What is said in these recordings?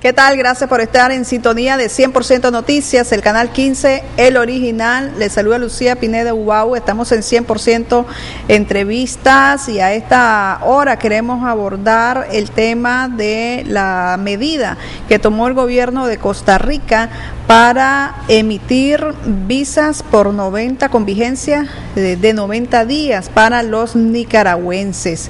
¿Qué tal? Gracias por estar en sintonía de 100% Noticias, el canal 15, el original. Les saluda Lucía Pineda Ubau. Estamos en 100% entrevistas y a esta hora queremos abordar el tema de la medida que tomó el gobierno de Costa Rica para emitir visas por 90 con vigencia de 90 días para los nicaragüenses.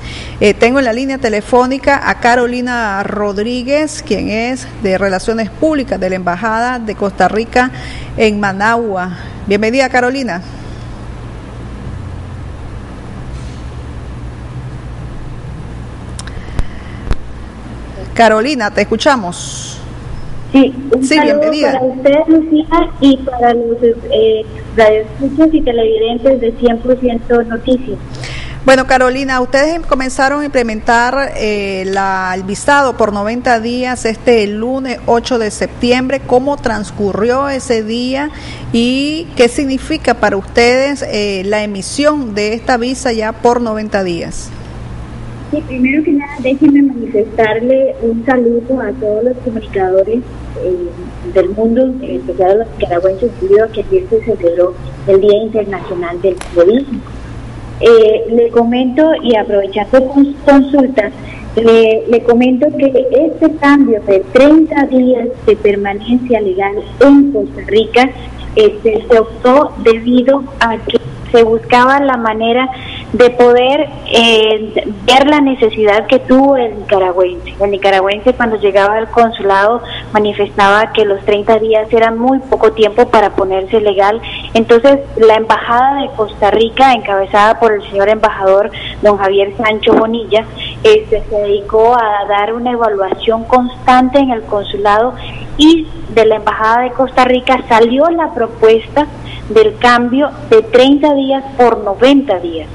Tengo en la línea telefónica a Carolina Rodríguez, quien es de Relaciones Públicas de la Embajada de Costa Rica en Managua. Bienvenida, Carolina. Carolina, te escuchamos. Sí, un saludo bienvenida. Para ustedes, Lucía, y para los radioescuchas y televidentes de 100% Noticias. Bueno, Carolina, ustedes comenzaron a implementar el visado por 90 días el lunes 8 de septiembre. ¿Cómo transcurrió ese día y qué significa para ustedes la emisión de esta visa ya por 90 días? Sí, primero que nada, déjenme manifestarle un saludo a todos los comunicadores del mundo, en especial a los nicaragüenses, debido a que ayer se celebró el Día Internacional del Periodismo. Le comento, y aprovechando consultas, le comento que este cambio de 30 días de permanencia legal en Costa Rica se optó debido a que se buscaba la manera de poder ver la necesidad que tuvo el nicaragüense. El nicaragüense, cuando llegaba al consulado, manifestaba que los 30 días eran muy poco tiempo para ponerse legal. Entonces, la Embajada de Costa Rica, encabezada por el señor embajador don Javier Sancho Bonilla, se dedicó a dar una evaluación constante en el consulado, y de la Embajada de Costa Rica salió la propuesta del cambio de 30 días por 90 días,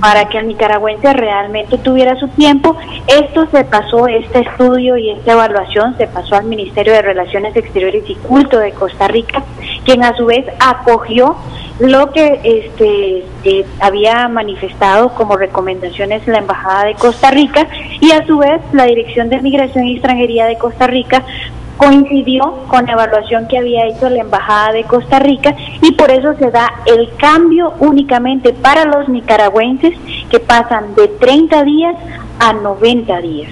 para que el nicaragüense realmente tuviera su tiempo. Esto se pasó, este estudio y esta evaluación se pasó al Ministerio de Relaciones Exteriores y Culto de Costa Rica, quien a su vez acogió lo que había manifestado como recomendaciones la Embajada de Costa Rica, y a su vez la Dirección de Migración y Extranjería de Costa Rica coincidió con la evaluación que había hecho la Embajada de Costa Rica, y por eso se da el cambio únicamente para los nicaragüenses, que pasan de 30 días a 90 días.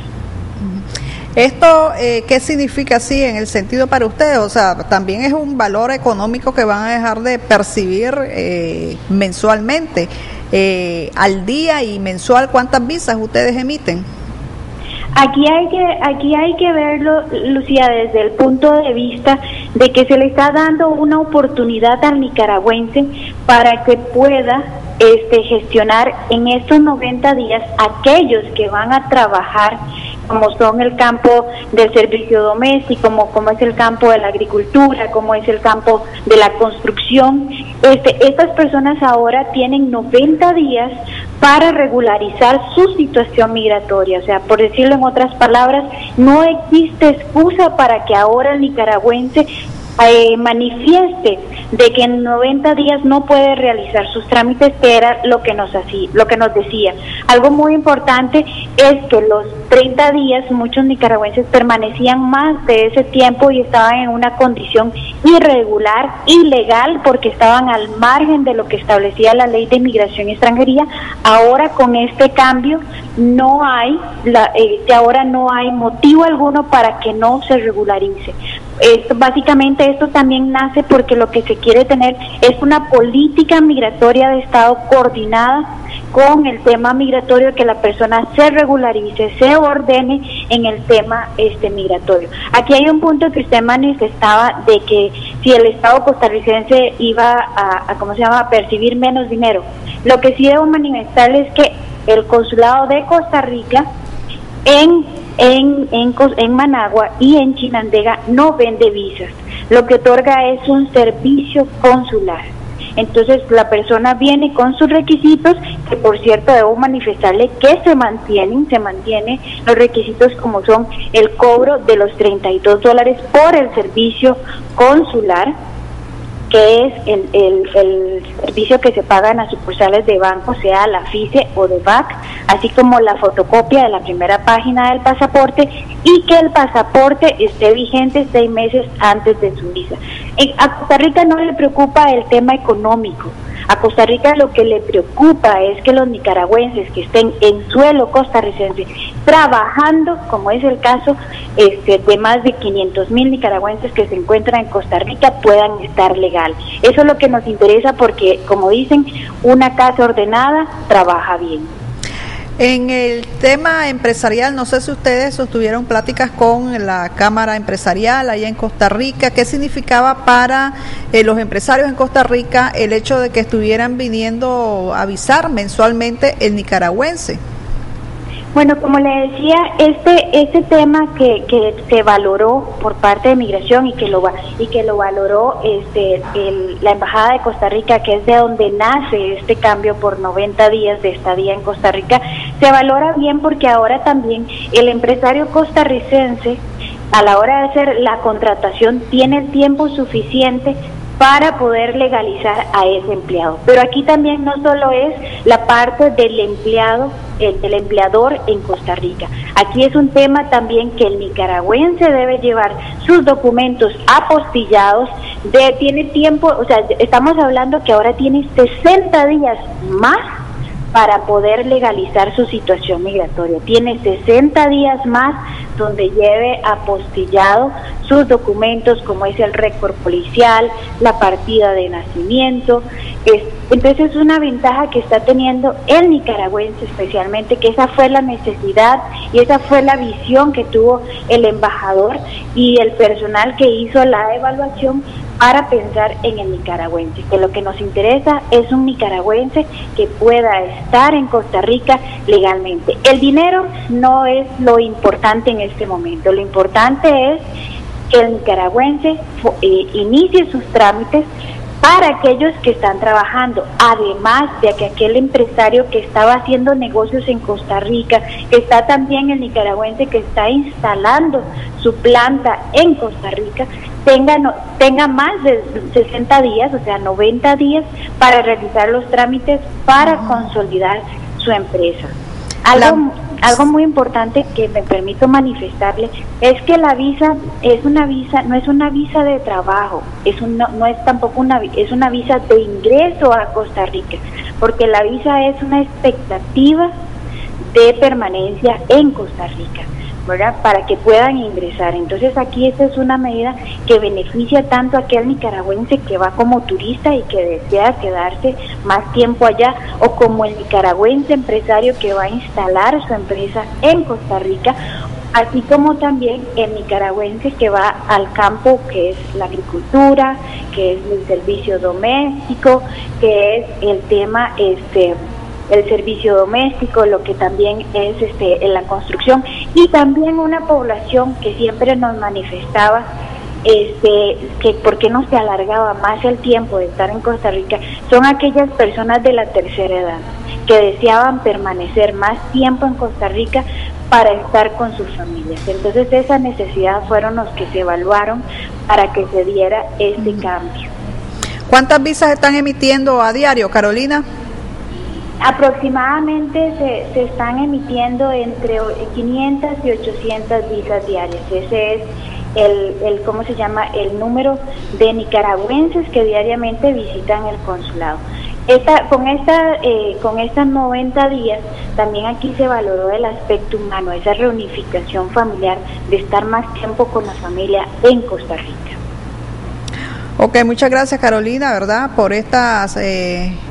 ¿Esto qué significa así en el sentido para ustedes? O sea, también es un valor económico que van a dejar de percibir mensualmente, al día y mensual. ¿Cuántas visas ustedes emiten? Aquí hay que verlo, Lucía, desde el punto de vista de que se le está dando una oportunidad al nicaragüense para que pueda gestionar en estos 90 días aquellos que van a trabajar, como son el campo del servicio doméstico, como es el campo de la agricultura, como es el campo de la construcción. Estas personas ahora tienen 90 días para regularizar su situación migratoria. O sea, por decirlo en otras palabras, no existe excusa para que ahora el nicaragüense manifieste de que en 90 días no puede realizar sus trámites, que era lo que nos decía. Algo muy importante es que los 30 días muchos nicaragüenses permanecían más de ese tiempo y estaban en una condición irregular, ilegal, porque estaban al margen de lo que establecía la Ley de Inmigración y Extranjería. Ahora, con este cambio, ahora no hay motivo alguno para que no se regularice. Básicamente esto también nace porque lo que se quiere tener es una política migratoria de Estado coordinada con el tema migratorio, que la persona se regularice, se ordene en el tema migratorio. Aquí hay un punto que usted manifestaba de que si el Estado costarricense iba a percibir menos dinero. Lo que sí debo manifestarles es que el Consulado de Costa Rica en Managua y en Chinandega no vende visas. Lo que otorga es un servicio consular. Entonces la persona viene con sus requisitos, que por cierto debo manifestarle que se mantienen los requisitos, como son el cobro de los $32 por el servicio consular, que es el servicio que se paga en las sucursales de banco, sea la FICE o de BAC, así como la fotocopia de la primera página del pasaporte, y que el pasaporte esté vigente 6 meses antes de su visa. A Costa Rica no le preocupa el tema económico. A Costa Rica lo que le preocupa es que los nicaragüenses que estén en suelo costarricense trabajando, como es el caso de más de 500,000 nicaragüenses que se encuentran en Costa Rica, puedan estar legal. Eso es lo que nos interesa porque, como dicen, una casa ordenada trabaja bien. En el tema empresarial, no sé si ustedes sostuvieron pláticas con la Cámara Empresarial allá en Costa Rica. ¿Qué significaba para los empresarios en Costa Rica el hecho de que estuvieran viniendo a avisar mensualmente el nicaragüense? Bueno, como le decía, este tema que se valoró por parte de Migración y que lo valoró la Embajada de Costa Rica, que es de donde nace este cambio por 90 días de estadía en Costa Rica, se valora bien porque ahora también el empresario costarricense, a la hora de hacer la contratación, tiene el tiempo suficiente para poder legalizar a ese empleado. Pero aquí también no solo es la parte del empleado, del empleador en Costa Rica. Aquí es un tema también que el nicaragüense debe llevar sus documentos apostillados, tiene tiempo, o sea, estamos hablando que ahora tiene 60 días más para poder legalizar su situación migratoria. Tiene 60 días más donde lleve apostillado sus documentos, como es el récord policial, la partida de nacimiento. Entonces es una ventaja que está teniendo el nicaragüense especialmente, que esa fue la necesidad y esa fue la visión que tuvo el embajador y el personal que hizo la evaluación para pensar en el nicaragüense, que lo que nos interesa es un nicaragüense que pueda estar en Costa Rica legalmente. El dinero no es lo importante en este momento, lo importante es que el nicaragüense inicie sus trámites para aquellos que están trabajando, además de que aquel empresario que estaba haciendo negocios en Costa Rica, que está también el nicaragüense que está instalando su planta en Costa Rica, tenga más de 60 días, o sea 90 días, para realizar los trámites para consolidar su empresa. Algo muy importante que me permito manifestarle es que la visa es una visa, no es una visa de trabajo, no es tampoco es una visa de ingreso a Costa Rica, porque la visa es una expectativa de permanencia en Costa Rica, ¿verdad? Para que puedan ingresar. Entonces aquí esta es una medida que beneficia tanto a aquel nicaragüense que va como turista y que desea quedarse más tiempo allá, o como el nicaragüense empresario que va a instalar su empresa en Costa Rica, así como también el nicaragüense que va al campo, que es la agricultura, que es el servicio doméstico, que es el tema el servicio doméstico, lo que también es en la construcción, y también una población que siempre nos manifestaba que por qué no se alargaba más el tiempo de estar en Costa Rica, son aquellas personas de la tercera edad que deseaban permanecer más tiempo en Costa Rica para estar con sus familias. Entonces esa necesidad fueron los que se evaluaron para que se diera este cambio. ¿Cuántas visas están emitiendo a diario, Carolina? Aproximadamente se están emitiendo entre 500 y 800 visas diarias. Ese es ¿cómo se llama? El número de nicaragüenses que diariamente visitan el consulado. Con estas 90 días, también aquí se valoró el aspecto humano, esa reunificación familiar, de estar más tiempo con la familia en Costa Rica. Ok, muchas gracias, Carolina, ¿verdad?, por estas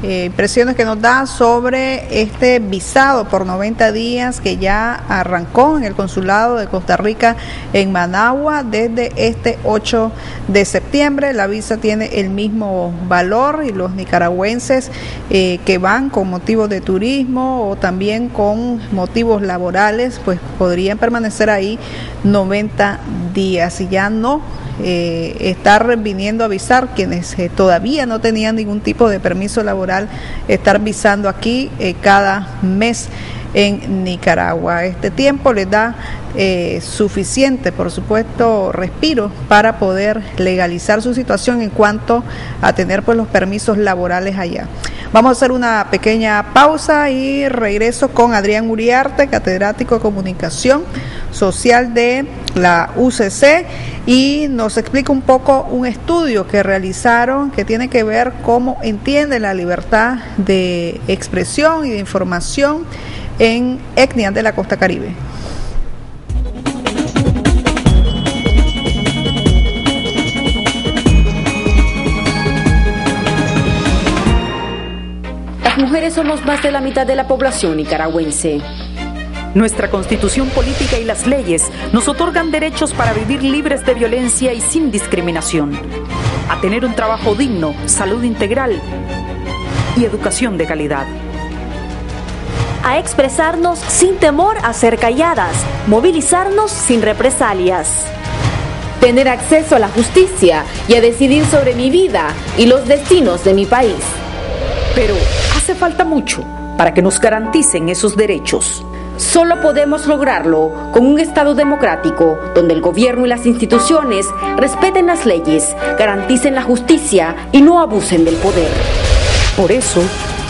impresiones que nos da sobre este visado por 90 días que ya arrancó en el Consulado de Costa Rica en Managua desde este 8 de septiembre. La visa tiene el mismo valor y los nicaragüenses que van con motivos de turismo o también con motivos laborales, pues podrían permanecer ahí 90 días y ya no estar viniendo a visar quienes todavía no tenían ningún tipo de permiso laboral, estar visando aquí cada mes en Nicaragua. Este tiempo les da suficiente, por supuesto, respiro para poder legalizar su situación en cuanto a tener pues los permisos laborales allá. Vamos a hacer una pequeña pausa y regreso con Adrián Uriarte, catedrático de Comunicación Social de la UCC, y nos explica un poco un estudio que realizaron que tiene que ver cómo entiende la libertad de expresión y de información en etnias de la costa Caribe. Las mujeres somos más de la mitad de la población nicaragüense. Nuestra constitución política y las leyes nos otorgan derechos para vivir libres de violencia y sin discriminación, a tener un trabajo digno, salud integral y educación de calidad. A expresarnos sin temor a ser calladas, movilizarnos sin represalias. Tener acceso a la justicia y a decidir sobre mi vida y los destinos de mi país. Pero hace falta mucho para que nos garanticen esos derechos. Solo podemos lograrlo con un Estado democrático, donde el gobierno y las instituciones respeten las leyes, garanticen la justicia y no abusen del poder. Por eso,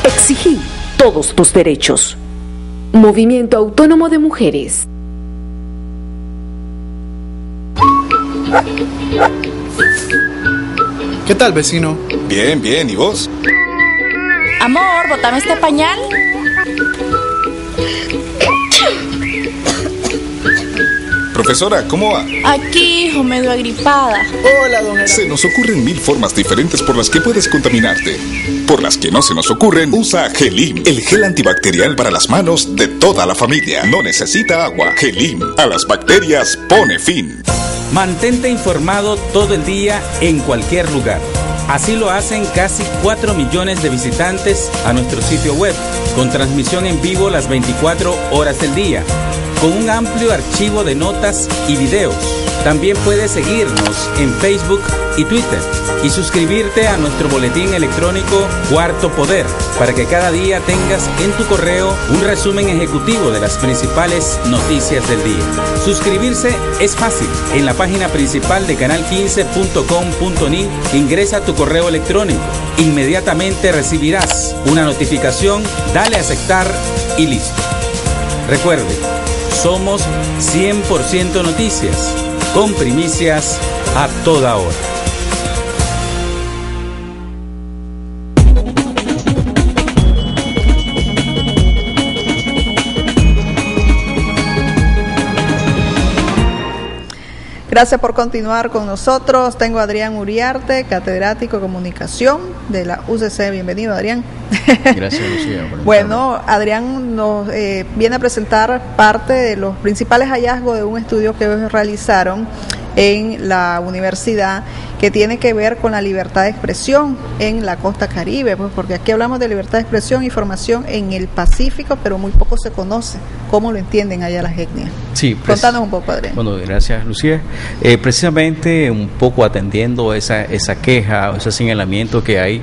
exigí todos tus derechos. Movimiento Autónomo de Mujeres. ¿Qué tal, vecino? Bien, bien, ¿y vos? Amor, ¿botame este pañal? Profesora, ¿cómo va? Aquí, hijo, medio agripada. Hola, don Gerardo. Se nos ocurren 1000 formas diferentes por las que puedes contaminarte. Por las que no se nos ocurren, usa Gelim, el gel antibacterial para las manos de toda la familia. No necesita agua. Gelim, a las bacterias pone fin. Mantente informado todo el día en cualquier lugar. Así lo hacen casi 4 millones de visitantes a nuestro sitio web, con transmisión en vivo las 24 horas del día, con un amplio archivo de notas y videos. También puedes seguirnos en Facebook y Twitter y suscribirte a nuestro boletín electrónico Cuarto Poder para que cada día tengas en tu correo un resumen ejecutivo de las principales noticias del día. Suscribirse es fácil. En la página principal de canal15.com.ni ingresa tu correo electrónico. Inmediatamente recibirás una notificación, dale a aceptar y listo. Recuerde, somos 100% noticias, con primicias a toda hora. Gracias por continuar con nosotros. Tengo a Adrián Uriarte, catedrático de Comunicación de la UCC. Bienvenido, Adrián. Gracias, Lucía. Bueno, Adrián nos viene a presentar parte de los principales hallazgos de un estudio que ellos realizaron en la universidad, que tiene que ver con la libertad de expresión en la costa Caribe, pues porque aquí hablamos de libertad de expresión e información en el Pacífico, pero muy poco se conoce cómo lo entienden allá las etnias. Sí, contanos un poco, Adrián. Bueno, gracias, Lucía. Precisamente un poco atendiendo esa queja o ese señalamiento que hay,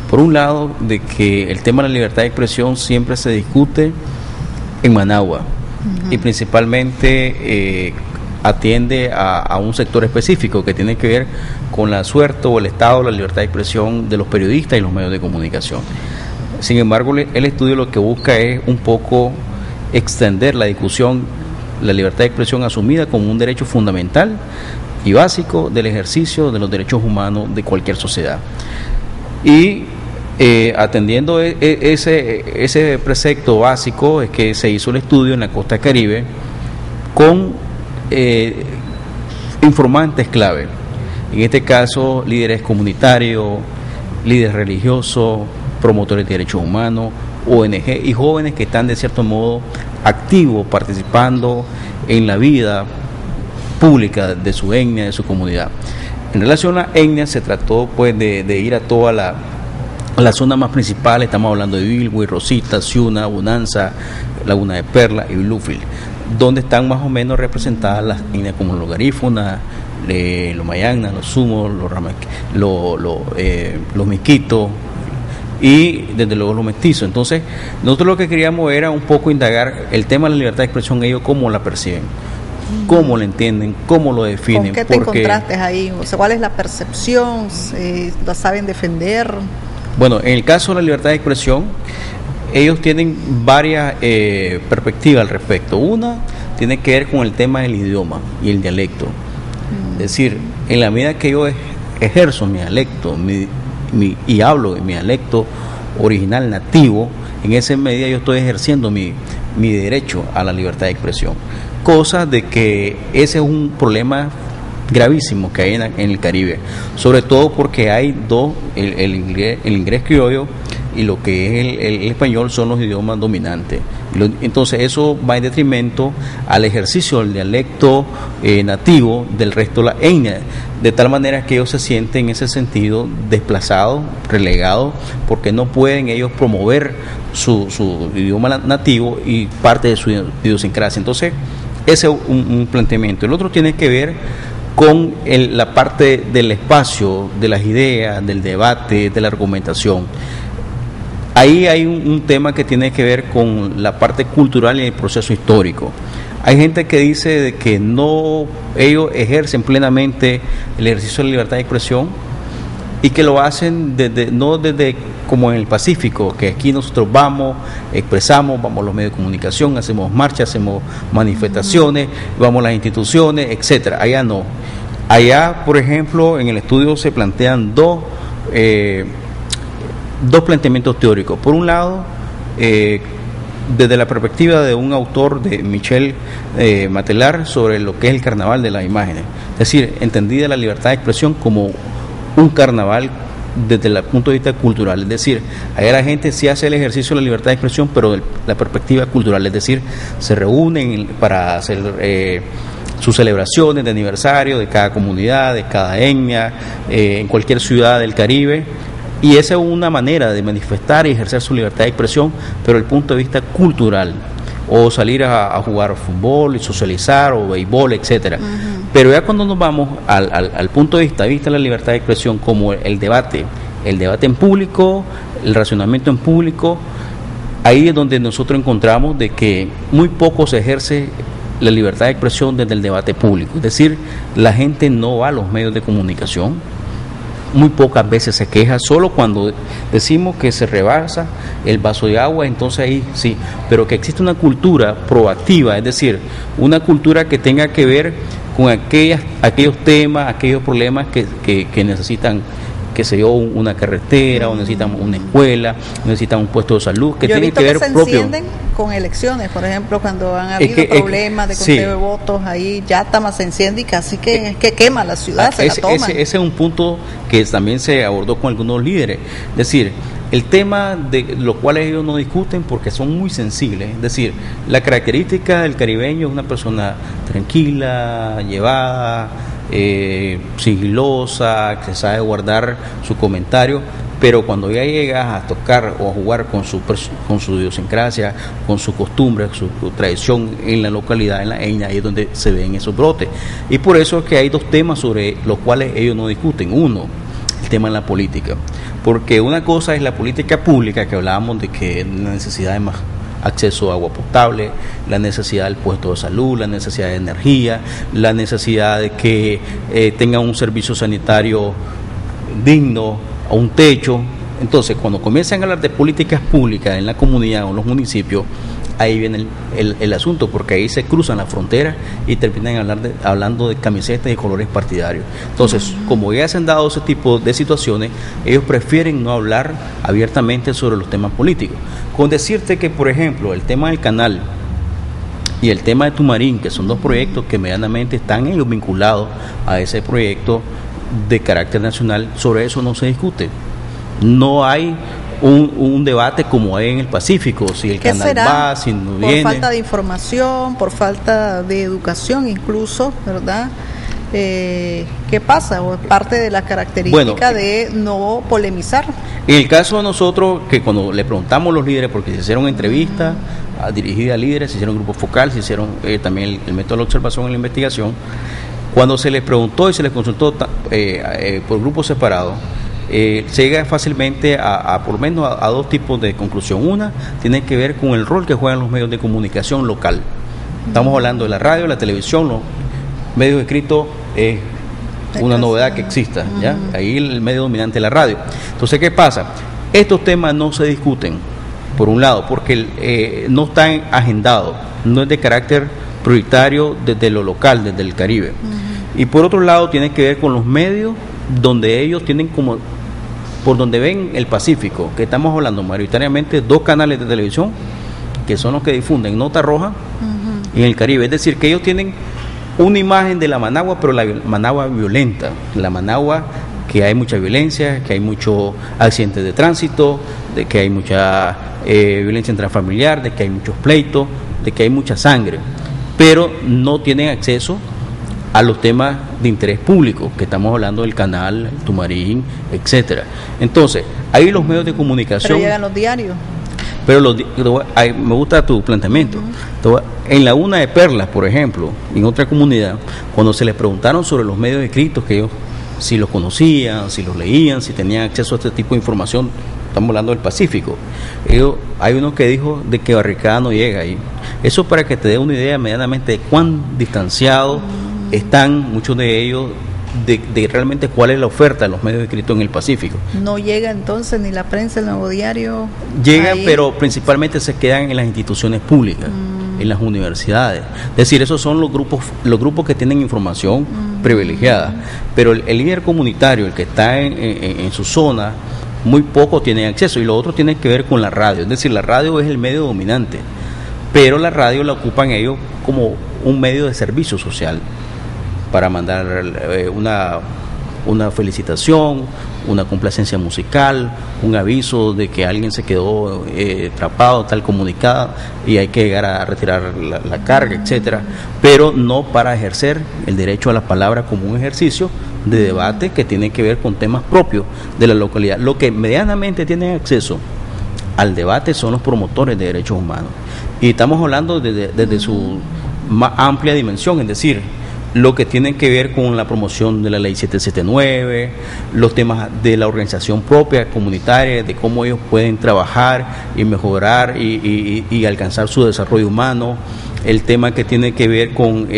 por un lado, de que el tema de la libertad de expresión siempre se discute en Managua, y principalmente atiende a un sector específico que tiene que ver con la suerte o el estado de la libertad de expresión de los periodistas y los medios de comunicación. Sin embargo, el estudio lo que busca es un poco extender la discusión, la libertad de expresión asumida como un derecho fundamental y básico del ejercicio de los derechos humanos de cualquier sociedad. Y atendiendo ese precepto básico es que se hizo el estudio en la costa Caribe con informantes clave, en este caso líderes comunitarios, líderes religiosos, promotores de derechos humanos, ONG y jóvenes que están de cierto modo activos participando en la vida pública de su etnia, de su comunidad. En relación a la etnia se trató pues de ir a toda la zona más principal. Estamos hablando de Bilwi, Rosita, Ciuna, Bonanza, Laguna de Perla y Bluefield, donde están más o menos representadas las etnias como los garífunas, los mayanas, los sumos, los miquitos y desde luego los mestizos. Entonces, nosotros lo que queríamos era un poco indagar el tema de la libertad de expresión, ellos cómo la perciben, cómo la entienden, cómo lo definen. ¿Con qué te encontraste ahí? O sea, ¿cuál es la percepción? ¿La saben defender? Bueno, en el caso de la libertad de expresión, ellos tienen varias perspectivas al respecto. Una tiene que ver con el tema del idioma y el dialecto. Es decir, en la medida que yo ejerzo mi dialecto y hablo de mi dialecto original nativo, en esa medida yo estoy ejerciendo mi derecho a la libertad de expresión. Cosa de que ese es un problema gravísimo que hay en el Caribe, sobre todo porque hay dos, el inglés criollo y lo que es el español son los idiomas dominantes. Entonces eso va en detrimento al ejercicio del dialecto nativo del resto de la etnia, de tal manera que ellos se sienten en ese sentido desplazados, relegados, porque no pueden ellos promover su idioma nativo y parte de su idiosincrasia. Entonces ese es un planteamiento. El otro tiene que ver con la parte del espacio, de las ideas, del debate, de la argumentación. Ahí hay un tema que tiene que ver con la parte cultural y el proceso histórico. Hay gente que dice de que no, ellos ejercen plenamente el ejercicio de la libertad de expresión y que lo hacen no desde como en el Pacífico, que aquí nosotros vamos, expresamos, vamos a los medios de comunicación, hacemos marchas, hacemos manifestaciones, vamos a las instituciones, etcétera. Allá no. Allá, por ejemplo, en el estudio se plantean dos planteamientos teóricos. Por un lado, desde la perspectiva de un autor, de Michel Matelar, sobre lo que es el carnaval de las imágenes. Es decir, entendida la libertad de expresión como un carnaval desde el punto de vista cultural. Es decir, allá la gente sí hace el ejercicio de la libertad de expresión, pero de la perspectiva cultural. Es decir, se reúnen para hacer sus celebraciones de aniversario de cada comunidad, de cada etnia, en cualquier ciudad del Caribe. Y esa es una manera de manifestar y ejercer su libertad de expresión, pero desde el punto de vista cultural, o salir a jugar fútbol y socializar, o béisbol, etcétera. Pero ya cuando nos vamos al punto de vista de la libertad de expresión como el debate en público, el razonamiento en público, ahí es donde nosotros encontramos de que muy poco se ejerce la libertad de expresión desde el debate público. Es decir, la gente no va a los medios de comunicación, muy pocas veces se queja, solo cuando decimos que se rebasa el vaso de agua, entonces ahí sí, pero que existe una cultura proactiva, es decir, una cultura que tenga que ver con aquellos temas, aquellos problemas que necesitan, que se yo, una carretera, o necesitan una escuela, necesitan un puesto de salud, que tienen que ver se propio. Encienden con elecciones, por ejemplo, cuando han habido problemas de conteo de votos, ahí Yatama se enciende y casi que quema la ciudad, se la toman. Ese es un punto que también se abordó con algunos líderes, es decir, el tema de los cuales ellos no discuten porque son muy sensibles, es decir, la característica del caribeño es una persona tranquila, llevada, sigilosa, que sabe guardar su comentario, pero cuando ya llegas a tocar o a jugar con su idiosincrasia, con su costumbre, su tradición en la localidad, en la etnia, ahí es donde se ven esos brotes. Y por eso es que hay dos temas sobre los cuales ellos no discuten. Uno, el tema de la política, porque una cosa es la política pública, que hablábamos de que la necesidad de más acceso a agua potable, la necesidad del puesto de salud, la necesidad de energía, la necesidad de que tengan un servicio sanitario digno, a un techo. Entonces, cuando comienzan a hablar de políticas públicas en la comunidad o en los municipios, ahí viene el asunto, porque ahí se cruzan las fronteras y terminan hablando de camisetas y colores partidarios. Entonces, como ya se han dado ese tipo de situaciones, ellos prefieren no hablar abiertamente sobre los temas políticos. Con decirte que, por ejemplo, el tema del canal y el tema de Tumarín, que son dos proyectos que medianamente están ellos vinculados a ese proyecto de carácter nacional, sobre eso no se discute. No hay un debate como hay en el Pacífico, si el canal va, si no viene. Por falta de información, por falta de educación incluso, ¿verdad? ¿Qué pasa? ¿O es parte de la característica de no polemizar? En el caso de nosotros, que cuando le preguntamos a los líderes, porque se hicieron entrevistas dirigidas a líderes, se hicieron grupos focales, se hicieron también el método de la observación en la investigación, cuando se les preguntó y se les consultó por grupos separados, se llega fácilmente a por lo menos a dos tipos de conclusión. Una tiene que ver con el rol que juegan los medios de comunicación local. Estamos hablando de la radio, la televisión, los medios escritos es una novedad que exista, ¿ya? Ahí el medio dominante es la radio. Entonces, ¿qué pasa? Estos temas no se discuten, por un lado, porque no están agendados, no es de carácter prioritario desde lo local, desde el Caribe. Y por otro lado, tiene que ver con los medios donde ellos tienen como, por donde ven el Pacífico, que estamos hablando mayoritariamente dos canales de televisión, que son los que difunden Nota Roja y en el Caribe. Es decir, que ellos tienen una imagen de la Managua, pero la Managua violenta, la Managua que hay mucha violencia, que hay muchos accidentes de tránsito, de que hay mucha violencia intrafamiliar, de que hay muchos pleitos, de que hay mucha sangre, pero no tienen acceso a los temas de interés público, que estamos hablando del canal, el Tumarín, etcétera. Entonces, ahí los medios de comunicación... Pero llegan los diarios. Pero me gusta tu planteamiento. En la una de Perlas, por ejemplo, en otra comunidad, cuando se les preguntaron sobre los medios escritos, que ellos si los conocían, si los leían, si tenían acceso a este tipo de información, estamos hablando del Pacífico, hay uno que dijo de que Barricada no llega ahí. Eso para que te dé una idea medianamente de cuán distanciados están muchos de ellos de realmente cuál es la oferta de los medios escritos en el Pacífico. No llega entonces ni la prensa, el Nuevo Diario. Llegan, pero principalmente se quedan en las instituciones públicas, en las universidades. Es decir, esos son los grupos que tienen información privilegiada. Pero el líder comunitario, el que está en su zona, muy poco tiene acceso. Y lo otro tiene que ver con la radio. Es decir, la radio es el medio dominante, pero la radio la ocupan ellos como un medio de servicio social, para mandar una felicitación, una complacencia musical, un aviso de que alguien se quedó atrapado, tal comunicado, y hay que llegar a retirar la carga, etcétera, pero no para ejercer el derecho a la palabra como un ejercicio de debate que tiene que ver con temas propios de la localidad. Lo que medianamente tienen acceso al debate son los promotores de derechos humanos, y estamos hablando desde su más amplia dimensión, es decir, lo que tienen que ver con la promoción de la ley 779, los temas de la organización propia comunitaria, de cómo ellos pueden trabajar y mejorar y alcanzar su desarrollo humano, el tema que tiene que ver con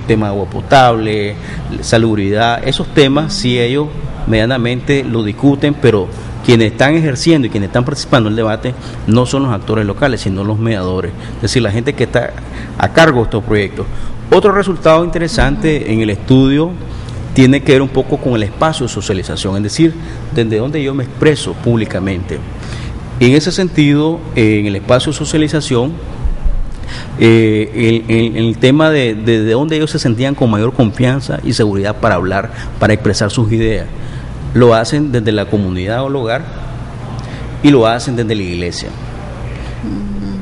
tema de agua potable, salubridad, esos temas sí ellos medianamente lo discuten, pero quienes están ejerciendo y quienes están participando en el debate no son los actores locales, sino los mediadores, es decir, la gente que está a cargo de estos proyectos. Otro resultado interesante en el estudio tiene que ver un poco con el espacio de socialización, es decir, desde donde yo me expreso públicamente. En ese sentido, en el espacio de socialización, el tema de donde ellos se sentían con mayor confianza y seguridad para hablar, para expresar sus ideas, lo hacen desde la comunidad o el hogar y lo hacen desde la iglesia.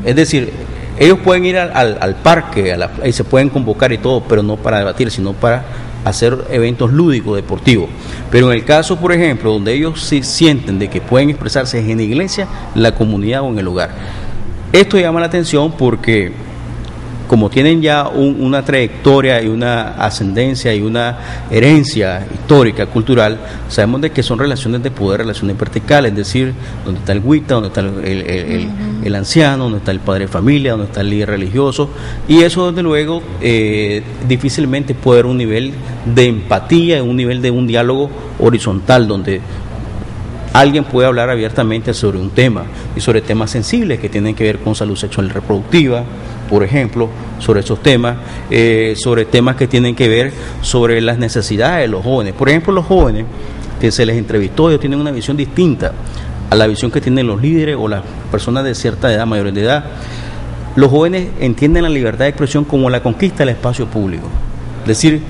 Es decir, ellos pueden ir al parque y se pueden convocar y todo, pero no para debatir, sino para hacer eventos lúdicos, deportivos. Pero en el caso, por ejemplo, donde ellos sí sienten de que pueden expresarse es en la iglesia, la comunidad o en el hogar. Esto llama la atención porque como tienen ya una trayectoria y una ascendencia y una herencia histórica, cultural, sabemos de que son relaciones de poder, relaciones verticales, es decir, donde está el huita, donde está el anciano, donde está el padre de familia, donde está el líder religioso, y eso desde luego difícilmente puede haber un nivel de empatía, un nivel de un diálogo horizontal, donde alguien puede hablar abiertamente sobre un tema y sobre temas sensibles que tienen que ver con salud sexual y reproductiva, por ejemplo, sobre esos temas, sobre temas que tienen que ver sobre las necesidades de los jóvenes. Por ejemplo, los jóvenes que se les entrevistó, ellos tienen una visión distinta a la visión que tienen los líderes o las personas de cierta edad, mayores de edad. Los jóvenes entienden la libertad de expresión como la conquista del espacio público. Es decir,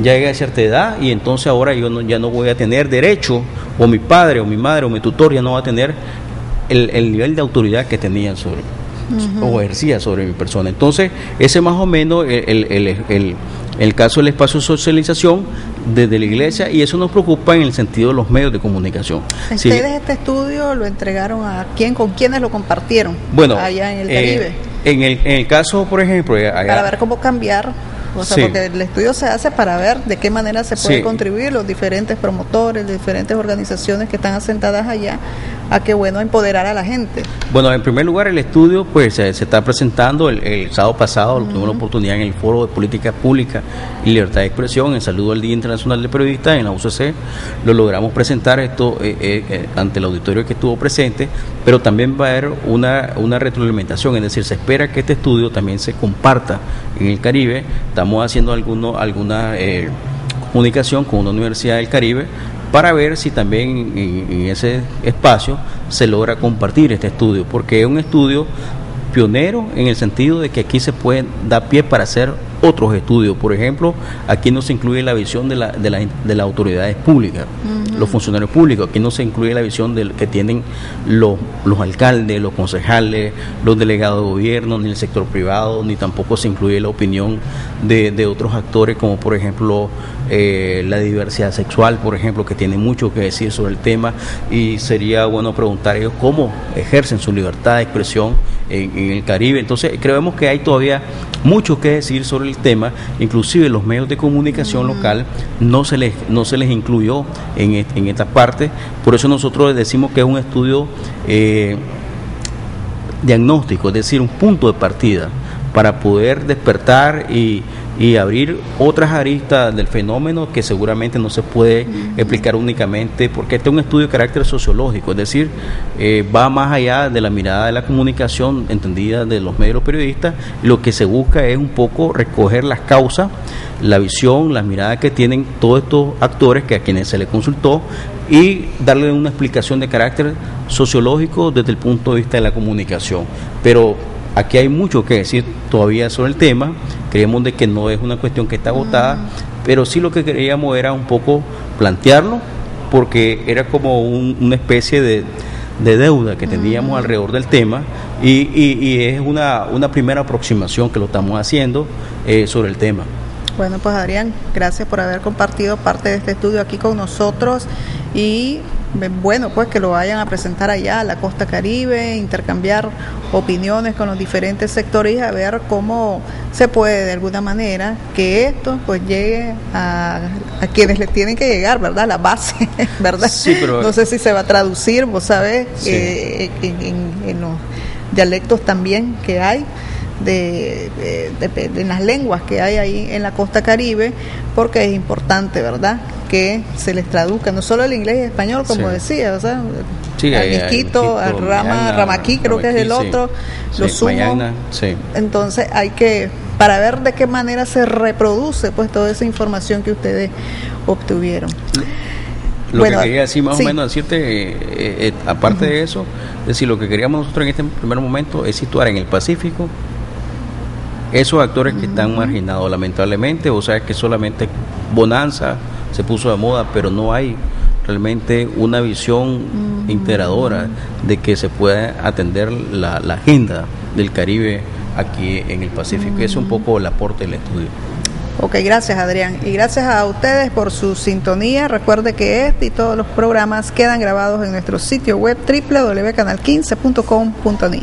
ya llegué a cierta edad y entonces ahora yo ya no voy a tener derecho, o mi padre o mi madre o mi tutor ya no va a tener el nivel de autoridad que tenían sobre o ejercía sobre mi persona. Entonces, ese más o menos el caso del espacio de socialización desde la iglesia, y eso nos preocupa en el sentido de los medios de comunicación. ¿Ustedes este estudio lo entregaron a quién, con quiénes lo compartieron? Bueno, allá en el Caribe. En el caso, por ejemplo, para ver cómo cambiar. o sea, Sí. porque el estudio se hace para ver de qué manera se puede Sí. contribuir los diferentes promotores, diferentes organizaciones que están asentadas allá, a que bueno, empoderar a la gente. Bueno, en primer lugar, el estudio pues se está presentando el sábado pasado, tuvimos la oportunidad en el Foro de Política Pública y Libertad de Expresión, en saludo al Día Internacional del Periodista, en la UCC, lo logramos presentar esto ante el auditorio que estuvo presente, pero también va a haber una retroalimentación, es decir, se espera que este estudio también se comparta en el Caribe. Estamos haciendo alguna comunicación con una universidad del Caribe para ver si también en ese espacio se logra compartir este estudio, porque es un estudio pionero en el sentido de que aquí se puede dar pie para hacer otros estudios. Por ejemplo, aquí no se incluye la visión de las autoridades públicas, los funcionarios públicos. Aquí no se incluye la visión que tienen los alcaldes, los concejales, los delegados de gobierno, ni el sector privado, ni tampoco se incluye la opinión de otros actores, como por ejemplo la diversidad sexual, por ejemplo, que tiene mucho que decir sobre el tema, y sería bueno preguntar ellos cómo ejercen su libertad de expresión en el Caribe. Entonces creemos que hay todavía mucho que decir sobre el tema, inclusive los medios de comunicación local no se les incluyó en esta parte. Por eso nosotros decimos que es un estudio diagnóstico, es decir, un punto de partida para poder despertar y abrir otras aristas del fenómeno que seguramente no se puede explicar únicamente, porque este es un estudio de carácter sociológico, es decir, va más allá de la mirada de la comunicación entendida de los medios periodistas. Lo que se busca es un poco recoger las causas, la visión, las miradas que tienen todos estos actores que a quienes se les consultó, y darle una explicación de carácter sociológico desde el punto de vista de la comunicación. Pero aquí hay mucho que decir todavía sobre el tema. Creemos de que no es una cuestión que está agotada, pero sí lo que queríamos era un poco plantearlo, porque era como una especie de deuda que teníamos alrededor del tema, y es una primera aproximación que lo estamos haciendo sobre el tema. Bueno, pues Adrián, gracias por haber compartido parte de este estudio aquí con nosotros, y bueno, pues que lo vayan a presentar allá a la costa Caribe, intercambiar opiniones con los diferentes sectores y a ver cómo se puede de alguna manera que esto pues llegue a quienes les tienen que llegar, ¿verdad? La base, ¿verdad? Sí, pero no sé si se va a traducir, vos sabés, sí, en los dialectos también que hay, en las lenguas que hay ahí en la costa Caribe, porque es importante, ¿verdad?, que se les traduzca no solo el inglés y el español, como decía, o sea, sí, al misquito, al ramaquí, creo que es el otro, los sumos. Entonces hay que, para ver de qué manera se reproduce pues toda esa información que ustedes obtuvieron. Lo que quería decir más o menos, decirte, aparte de eso, es decir, lo que queríamos nosotros en este primer momento es situar en el Pacífico esos actores que están marginados, lamentablemente. O sea, que solamente Bonanza se puso de moda, pero no hay realmente una visión integradora de que se pueda atender la agenda del Caribe aquí en el Pacífico. Ese es un poco el aporte del estudio. Ok, gracias Adrián, y gracias a ustedes por su sintonía. Recuerde que este y todos los programas quedan grabados en nuestro sitio web www.canal15.com.ni.